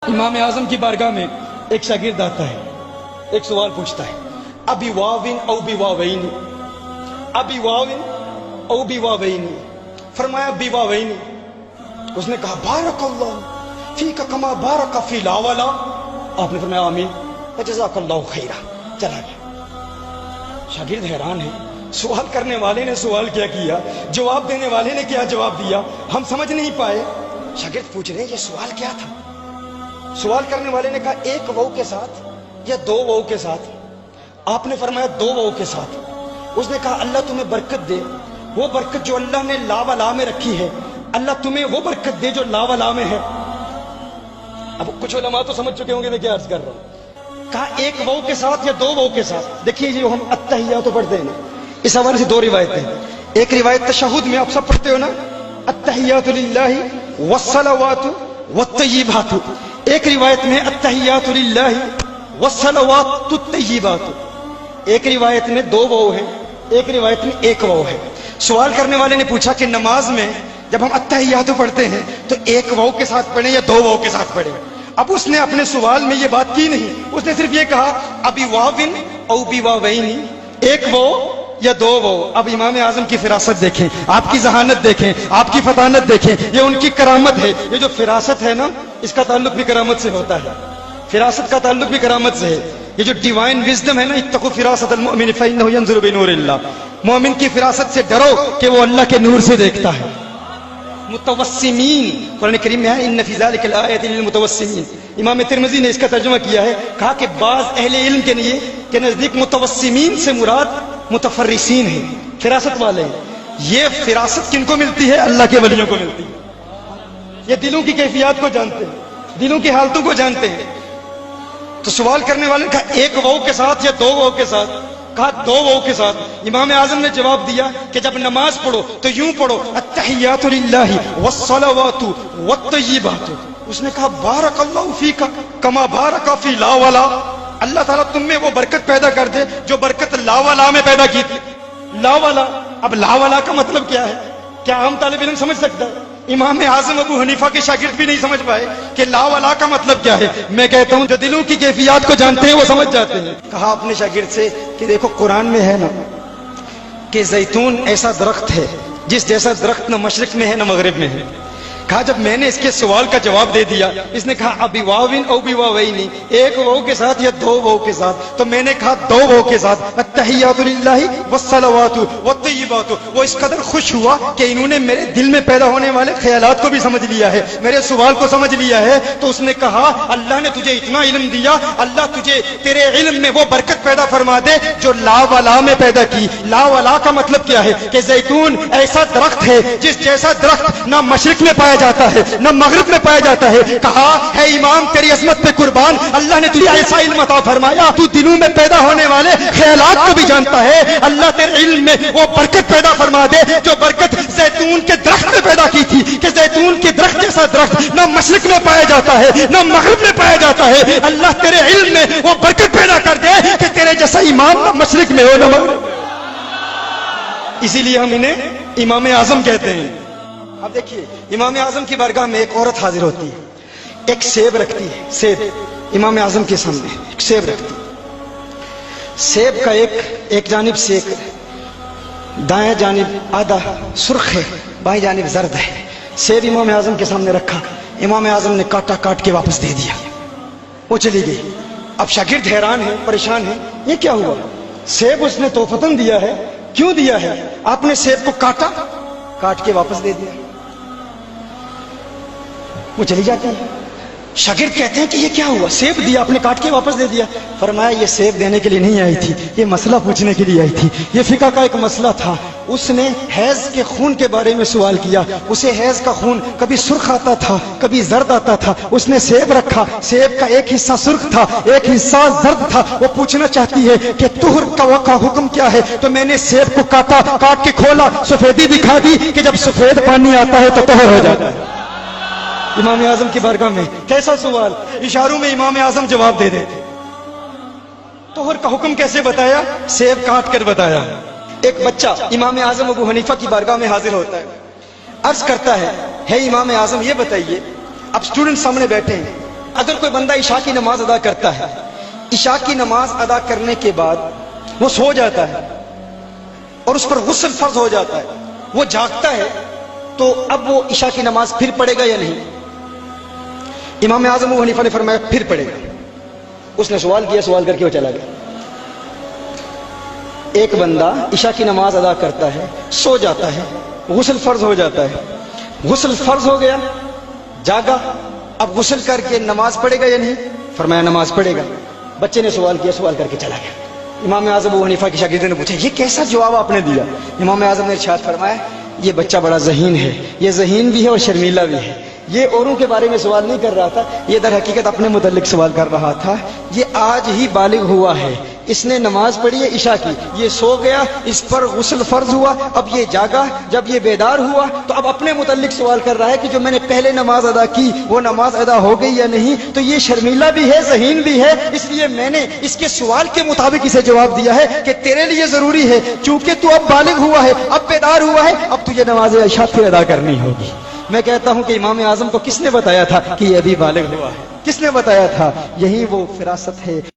امام اعظم کی بارگاہ میں ایک شاگرد آتا ہے، ایک سوال پوچھتا ہے، ابی واوین او بی واوین، ابی واوین او بی واوین، فرمایا بی واوین۔ اس نے کہا بارک اللہ فیک کما بارک فی لاولا، آپ نے فرمایا آمین جزاک اللہ خیرا، چلا گیا۔ شاگرد حیران ہے، سوال کرنے والے نے سوال کیا، جواب دینے والے نے کیا جواب دیا، ہم سمجھ نہیں پائے۔ شاگرد پوچھ رہے ہیں یہ سوال کیا تھا؟ سوال کرنے والے نے کہا ایک وو کے ساتھ یا دو وو کے ساتھ؟ آپ نے فرمایا دو وو کے ساتھ۔ اس نے کہا اللہ تمہیں برکت دے، وہ برکت جو اللہ نے لا و لا میں رکھی ہے، اللہ تمہیں وہ برکت دے جو لا و لا میں ہے۔ اب کچھ علماء تو سمجھ چکے ہوں گے میں کیا عرض کر رہا ہوں۔ کہا ایک وو کے ساتھ یا دو وو کے ساتھ؟ دیکھیے جو ہم التحیات پڑھتے ہیں اس حوالے سے دو روایتیں ہیں۔ ایک روایت تشہد میں آپ سب پڑھتے ہو نا، التحیات للہ والصلوات والطیبات، ایک روایت میں التحیات للہ والصلوات الطیبات، ایک روایت میں دو وو ہے، ایک روایت میں ایک وو ہے۔ سوال کرنے والے نے پوچھا کہ نماز میں جب ہم التحیات پڑھتے ہیں تو ایک وو کے ساتھ پڑھیں یا دو وو کے ساتھ پڑھیں؟ اب اس نے اپنے سوال میں یہ بات کی نہیں، اس نے صرف یہ کہا ابی واوین او بی واوین، ایک وو یا دو وو۔ اب امام اعظم کی فراست دیکھیں، آپ کی ذہانت دیکھیں، آپ کی فطانت دیکھیں، یہ ان کی کرامت ہے۔ یہ جو فراست ہے نا، اس کا تعلق بھی کرامت سے ہوتا ہے، فراست کا تعلق بھی کرامت سے ہے۔ یہ جو ڈیوائن وزڈم ہے نا، اتقوا فراست المؤمن فإنه ينظر بنور اللہ، مومن کی فراست سے ڈرو کہ وہ اللہ کے نور سے دیکھتا ہے۔ متوسمین، قرآن کریم میں ہے ان فی ذلک الآیۃ للمتوسمین۔ امام ترمذی نے اس کا ترجمہ کیا ہے، کہا کہ بعض اہل علم کے لیے کہ نزدیک متوسمین سے مراد متفرسین ہیں، فراست والے ہیں۔ یہ فراست کن کو ملتی ہے؟ اللہ کے ولیوں کو ملتی ہے۔ یہ دلوں کی کیفیات کو جانتے ہیں، دلوں کی حالتوں کو جانتے ہیں۔ تو سوال کرنے والے نے کہا ایک وو کے ساتھ یا دو وو کے ساتھ؟ کہا دو وو کے ساتھ۔ امام اعظم نے جواب دیا کہ جب نماز پڑھو تو یوں پڑھو التحیات للہ والصلوات والطیبات۔ اس نے کہا بارک اللہ فیک کما بارک فی لا ولا، اللہ تعالیٰ تم میں وہ برکت پیدا کر دے جو برکت لا ولا میں پیدا کی تھی۔ لا ولا، اب لا ولا کا مطلب کیا ہے؟ کیا عام طالب علم سمجھ سکتا ہے؟ امام اعظم ابو حنیفہ کے شاگرد بھی نہیں سمجھ پائے کہ لا ولا کا مطلب کیا ہے۔ میں کہتا ہوں جو دلوں کی کیفیات کو جانتے ہیں وہ سمجھ جاتے ہیں۔ کہا اپنے شاگرد سے کہ دیکھو قرآن میں ہے نا کہ زیتون ایسا درخت ہے جس جیسا درخت نہ مشرق میں ہے نہ مغرب میں ہے۔ کہا جب میں نے اس کے سوال کا جواب دے دیا، اس نے کہا ابی واوین او بی واوین، ایک وو کے ساتھ یا دو وو کے ساتھ؟ تو میں نے کہا دو وو کے ساتھ، التحیات للہ والصلوات والطیبات۔ وہ اس قدر خوش ہوا کہ انہوں نے میرے دل میں پیدا ہونے والے خیالات کو بھی سمجھ لیا ہے، میرے سوال کو سمجھ لیا ہے۔ تو اس نے کہا اللہ نے تجھے اتنا علم دیا، اللہ تجھے تیرے علم میں وہ برکت پیدا فرما دے جو لا ولا میں پیدا کی۔ لا ولا کا مطلب کیا ہے؟ کہ زیتون ایسا درخت ہے جس جیسا درخت نہ مشرق میں پایا جاتا ہے نہ مغرب میں پایا جاتا ہے۔ کہا ہے امام تیری عظمت پہ قربان، اللہ نے تجھے ایسا علم عطا فرمایا تو دلوں میں پیدا ہونے والے خیالات کو بھی جانتا ہے۔ اللہ تیرے علم میں وہ برکت پیدا فرما دے جو برکت زیتون کے درخت میں پیدا کی تھی، کہ زیتون کے درخت جیسا درخت نہ مشرق میں پایا جاتا ہے نہ مغرب میں پایا جاتا ہے۔ اللہ تیرے علم میں وہ برکت پیدا کر دے کہ تیرے جیسا امام نہ مشرق میں ہو نہ مغرب میں۔ اسی لیے ہم انہیں امام اعظم کہتے ہیں۔ اب دیکھیے امام اعظم کی بارگاہ میں ایک عورت حاضر ہوتی ہے، ایک سیب رکھتی ہے، سیب امام اعظم کے سامنے ایک سیب رکھتی ہے۔ سیب کا ایک جانب سے دائیں جانب آدھا سرخ ہے، بائیں جانب زرد ہے۔ سیب امام اعظم کے سامنے رکھا، امام اعظم نے کاٹا، کاٹ کے واپس دے دیا، وہ چلی گئی۔ اب شاگرد حیران ہے، پریشان ہے، یہ کیا ہوا؟ سیب اس نے توفتاً دیا ہے، کیوں دیا ہے؟ آپ نے سیب کو کاٹا، کاٹ کے واپس دے دیا، وہ چلی جاتی ہے۔ شاگرد کہتے ہیں کہ یہ کیا ہوا؟ سیب دیا آپ نے، کاٹ کے واپس دے دیا۔ فرمایا یہ سیب دینے کے لیے نہیں آئی تھی، یہ مسئلہ پوچھنے کے لیے آئی تھی، یہ فقہ کا ایک مسئلہ تھا۔ اس نے حیض کے خون کے بارے میں سوال کیا، اسے حیض کا خون کبھی سرخ آتا تھا کبھی زرد آتا تھا، اس نے سیب رکھا، سیب کا ایک حصہ سرخ تھا ایک حصہ زرد تھا، وہ پوچھنا چاہتی ہے کہ طہر کا حکم کیا ہے؟ تو میں نے سیب کو کاٹا، کاٹ کے کھولا، سفیدی دکھا دی کہ جب سفید پانی آتا ہے تو طہر ہو جاتا ہے۔ امام اعظم کی بارگاہ میں کیسا سوال، اشاروں میں امام اعظم جواب دے دیتے۔ طہر کا حکم کیسے بتایا؟ سیب کاٹ کر بتایا۔ ایک بچہ امام اعظم ابو حنیفہ کی بارگاہ میں حاضر ہوتا ہے، عرض کرتا ہے امام اعظم یہ بتائیے، اب اسٹوڈنٹ سامنے بیٹھے ہیں، اگر کوئی بندہ عشاء کی نماز ادا کرتا ہے، عشاء کی نماز ادا کرنے کے بعد وہ سو جاتا ہے اور اس پر غسل فرض ہو جاتا ہے، وہ جاگتا ہے، تو اب وہ عشاء کی نماز پھر پڑھے گا یا نہیں؟ امام اعظم ابو حنیفہ نے فرمایا پھر پڑھے گا۔ اس نے سوال کیا، سوال کر کے وہ چلا گیا۔ ایک بندہ عشاء کی نماز ادا کرتا ہے، سو جاتا ہے، غسل فرض ہو جاتا ہے، غسل فرض ہو گیا، جاگا، اب غسل کر کے نماز پڑھے گا یا نہیں؟ فرمایا نماز پڑھے گا۔ بچے نے سوال کیا، سوال کر کے چلا گیا۔ امام اعظم ابو حنیفہ کے شاگردوں نے پوچھا یہ کیسا جواب آپ نے دیا؟ امام اعظم نے ارشاد فرمایا یہ بچہ بڑا ذہین ہے، یہ ذہین بھی ہے اور شرمیلا بھی ہے، یہ اوروں کے بارے میں سوال نہیں کر رہا تھا، یہ در حقیقت اپنے متعلق سوال کر رہا تھا۔ یہ آج ہی بالغ ہوا ہے، اس نے نماز پڑھی ہے عشاء کی، یہ سو گیا، اس پر غسل فرض ہوا، اب یہ جاگا، جب یہ بیدار ہوا تو اب اپنے متعلق سوال کر رہا ہے کہ جو میں نے پہلے نماز ادا کی وہ نماز ادا ہو گئی یا نہیں؟ تو یہ شرمیلا بھی ہے، ذہین بھی ہے، اس لیے میں نے اس کے سوال کے مطابق اسے جواب دیا ہے کہ تیرے لیے ضروری ہے، چونکہ تو اب بالغ ہوا ہے، اب بیدار ہوا ہے، اب تجھے نماز عشاء پھر ادا کرنی ہوگی۔ میں کہتا ہوں کہ امام اعظم کو کس نے بتایا تھا کہ یہ ابھی بالغ ہوا ہے؟ کس نے بتایا تھا؟ یہی وہ فراست ہے